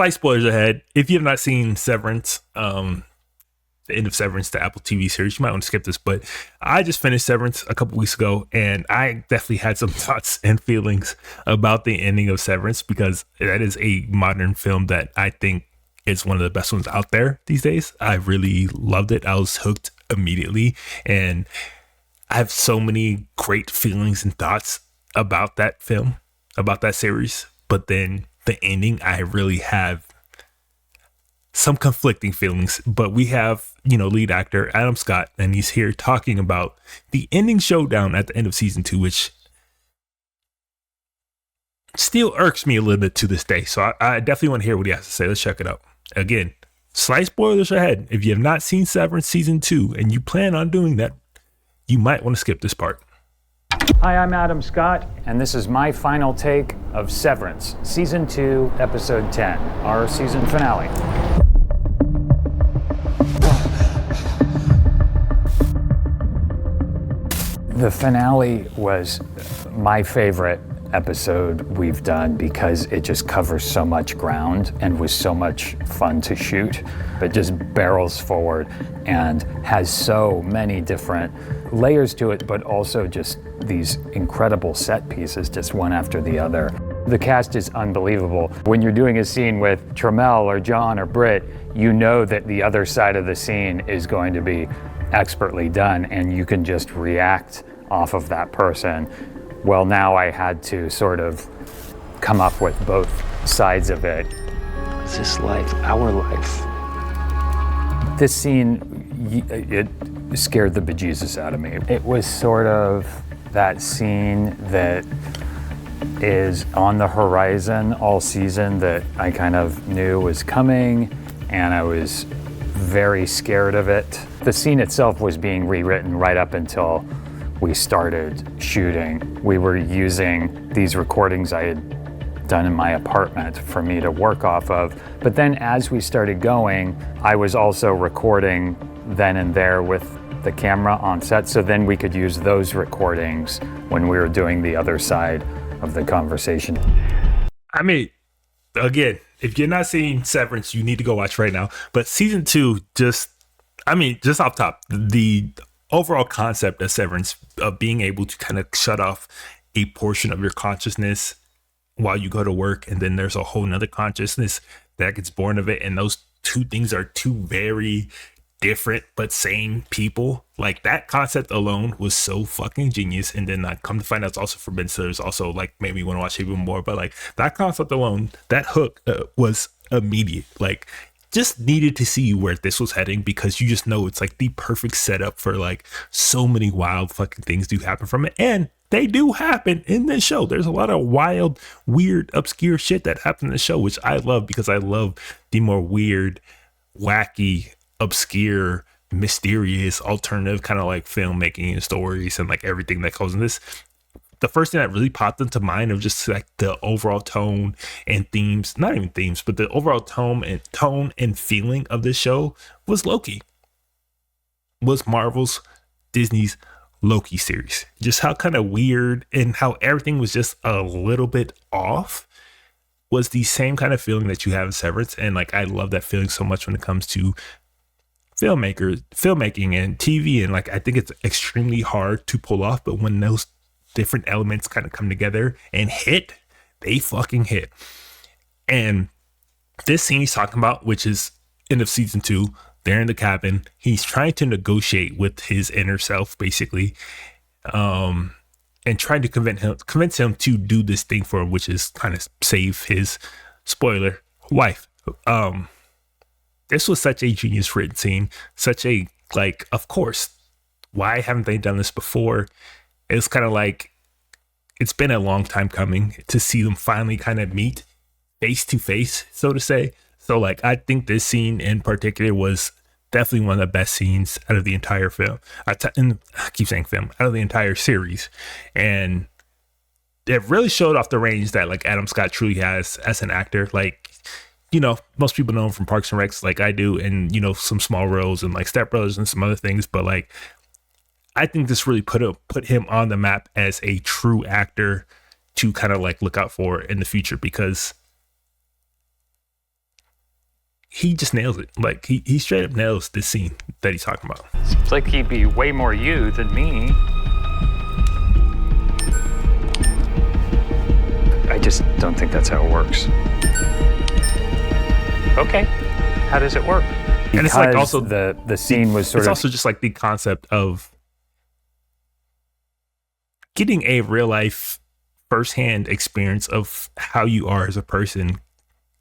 slight spoilers ahead. If you have not seen Severance, the end of Severance, the Apple TV series, you might want to skip this, but I just finished Severance a couple weeks ago, and I definitely had some thoughts and feelings about the ending of Severance, because that is a modern film that I think is one of the best ones out there these days. I really loved it. I was hooked immediately, and I have so many great feelings and thoughts about that film, about that series. But then the ending, I really have some conflicting feelings. But we have, lead actor Adam Scott, and he's here talking about the ending showdown at the end of season 2, which still irks me a little bit to this day. So I definitely want to hear what he has to say. Let's check it out. Again, slight spoilers ahead. If you have not seen Severance season 2 and you plan on doing that, you might want to skip this part. Hi, I'm Adam Scott, and this is my final take of Severance, Season 2, Episode 10, our season finale. The finale was my favorite episode we've done because it just covers so much ground and was so much fun to shoot. It just barrels forward and has so many different layers to it, but also just these incredible set pieces, just one after the other. The cast is unbelievable. When you're doing a scene with Tramell or John or Britt, you know that the other side of the scene is going to be expertly done, and you can just react off of that person. Well, now I had to sort of come up with both sides of it. It's this life, our life. This scene, it scared the bejesus out of me. It was sort of that scene that is on the horizon all season that I kind of knew was coming, and I was very scared of it. The scene itself was being rewritten right up until we started shooting. We were using these recordings I had done in my apartment for me to work off of. But then as we started going, I was also recording then and there with the camera on set. So then we could use those recordings when we were doing the other side of the conversation. I mean, again, if you're not seeing Severance, you need to go watch right now. But season 2, just off top, the overall concept of Severance, of being able to kind of shut off a portion of your consciousness while you go to work, and then there's a whole nother consciousness that gets born of it, and those two things are two very different but same people. Like, that concept alone was so fucking genius. And then I come to find out it's also for Ben Stiller's, also like made me want to watch it even more. But like, that concept alone, that hook was immediate. Like, just needed to see where this was heading, because you just know it's like the perfect setup for like so many wild fucking things do happen from it. And they do happen in this show. There's a lot of wild, weird, obscure shit that happens in the show, which I love, because I love the more weird, wacky, obscure, mysterious, alternative kind of like filmmaking and stories and like everything that goes in this. The first thing that really popped into mind of just like the overall tone and themes, not even themes, but the overall tone and feeling of this show was Loki. Was Marvel's, Disney's Loki series. Just how kind of weird and how everything was just a little bit off was the same kind of feeling that you have in Severance. And like, I love that feeling so much when it comes to filmmaking and TV. And like, I think it's extremely hard to pull off, but when those different elements kind of come together and hit, they fucking hit. And this scene he's talking about, which is end of season 2, they're in the cabin, he's trying to negotiate with his inner self, basically, and trying to convince him to do this thing for him, which is kind of save his, spoiler, wife. This was such a genius written scene, such a, like, of course, why haven't they done this before? It's kind of like, it's been a long time coming to see them finally kind of meet face to face, so to say. So like, I think this scene in particular was definitely one of the best scenes out of the entire film. I keep saying film, out of the entire series. And it really showed off the range that like Adam Scott truly has as an actor. Like, you know, most people know him from Parks and Recs like I do, and, you know, some small roles and like Step Brothers and some other things. But like, I think this really put him on the map as a true actor to kind of like look out for in the future, because he just nails it. Like he straight up nails this scene that he's talking about. Seems like he'd be way more you than me. I just don't think that's how it works. Okay, how does it work? Because and it's like also the scene was sort it's of also just like the concept of getting a real life firsthand experience of how you are as a person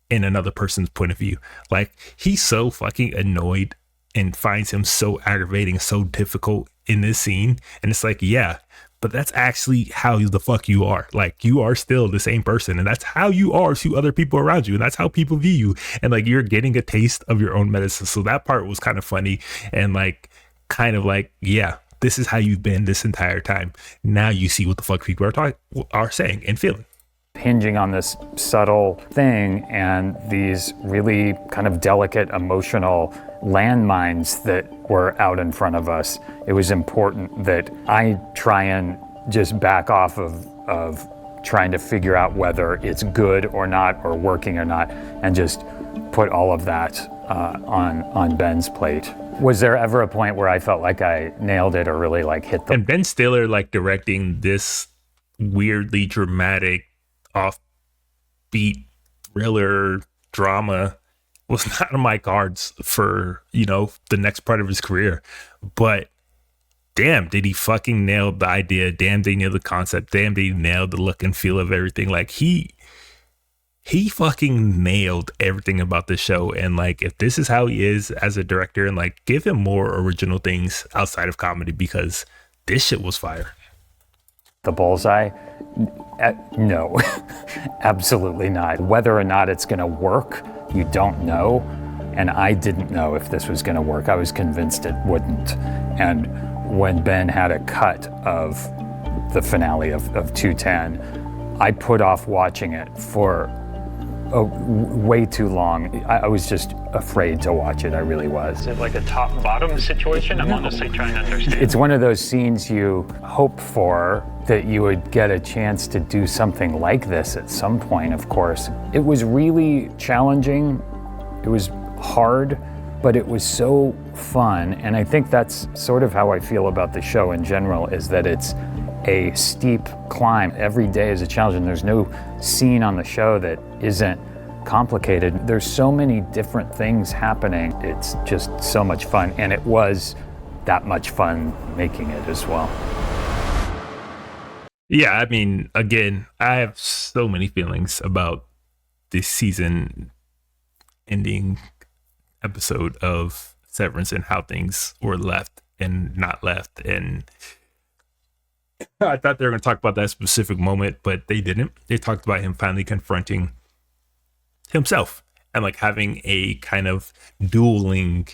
in another person's point of view. Like he's so fucking annoyed and finds him so aggravating, so difficult in this scene. And it's like, yeah, but that's actually how the fuck you are. Like you are still the same person, and that's how you are to other people around you, and that's how people view you. And like you're getting a taste of your own medicine. So that part was kind of funny and like kind of like, yeah, this is how you've been this entire time. Now you see what the fuck people are saying and feeling. Hinging on this subtle thing and these really kind of delicate emotional landmines that were out in front of us. It was important that I try and just back off of trying to figure out whether it's good or not, or working or not, and just put all of that on Ben's plate. Was there ever a point where I felt like I nailed it or really like hit the... And Ben Stiller like directing this weirdly dramatic, offbeat thriller drama was not on my cards for, you know, the next part of his career. But damn, did he fucking nail the idea. Damn, they nailed the concept. Damn, they nailed the look and feel of everything. Like he fucking nailed everything about this show. And like, if this is how he is as a director, and like give him more original things outside of comedy, because this shit was fire. The bullseye? No, absolutely not. Whether or not it's going to work, you don't know. And I didn't know if this was going to work. I was convinced it wouldn't. And when Ben had a cut of the finale of 210, I put off watching it for way too long. I was just afraid to watch it. I really was. Is it like a top-bottom situation? I'm honestly trying to understand. It's one of those scenes you hope for, that you would get a chance to do something like this at some point, of course. It was really challenging. It was hard, but it was so fun. And I think that's sort of how I feel about the show in general, is that it's a steep climb. Every day is a challenge, and there's no scene on the show that isn't complicated. There's so many different things happening. It's just so much fun, and it was that much fun making it as well. Yeah, I mean, again, I have so many feelings about this season ending episode of Severance and how things were left and not left. And I thought they were going to talk about that specific moment, but they didn't. They talked about him finally confronting himself and like having a kind of dueling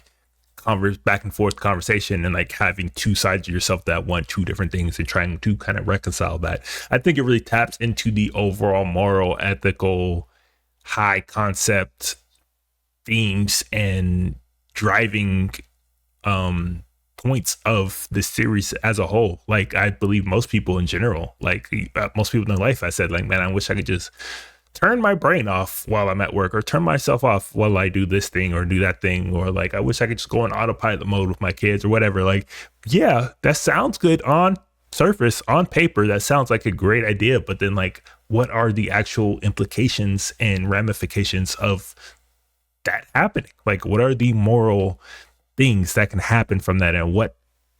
back and forth conversation, and like having two sides of yourself that want two different things and trying to kind of reconcile that. I think it really taps into the overall moral, ethical, high concept themes and driving points of the series as a whole. Like I believe most people in general, like most people in their life, I said like, man, I wish I could just turn my brain off while I'm at work, or turn myself off while I do this thing or do that thing, or like I wish I could just go in autopilot mode with my kids or whatever. Like, yeah, that sounds good on surface, on paper, that sounds like a great idea, but then like what are the actual implications and ramifications of that happening? Like what are the moral things that can happen from that, and what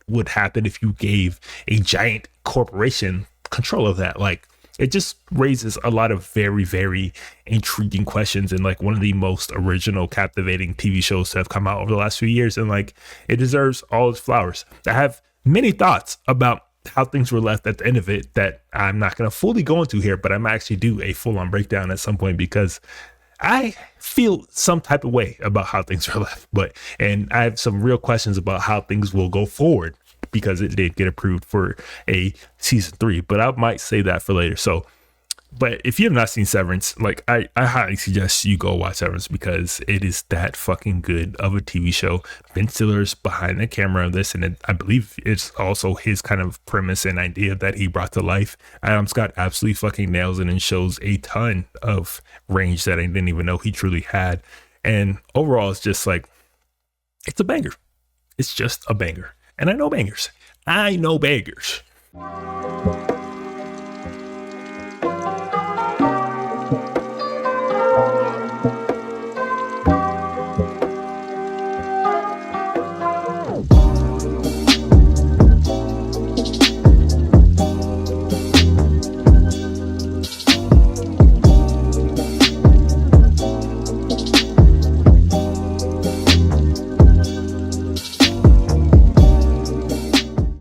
would happen if you gave a giant corporation control of that? Like it just raises a lot of very, very intriguing questions, and like one of the most original, captivating TV shows to have come out over the last few years. And like it deserves all its flowers. I have many thoughts about how things were left at the end of it that I'm not going to fully go into here, but I'm actually do a full-on breakdown at some point, because I feel some type of way about how things are left. And I have some real questions about how things will go forward, because it did get approved for a season 3, but I might say that for later. So, but if you have not seen Severance, like I highly suggest you go watch Severance, because it is that fucking good of a TV show. Ben Stiller's behind the camera of this, and I believe it's also his kind of premise and idea that he brought to life. Adam Scott absolutely fucking nails it and shows a ton of range that I didn't even know he truly had. And overall, it's just like, it's a banger. It's just a banger. And I know bangers.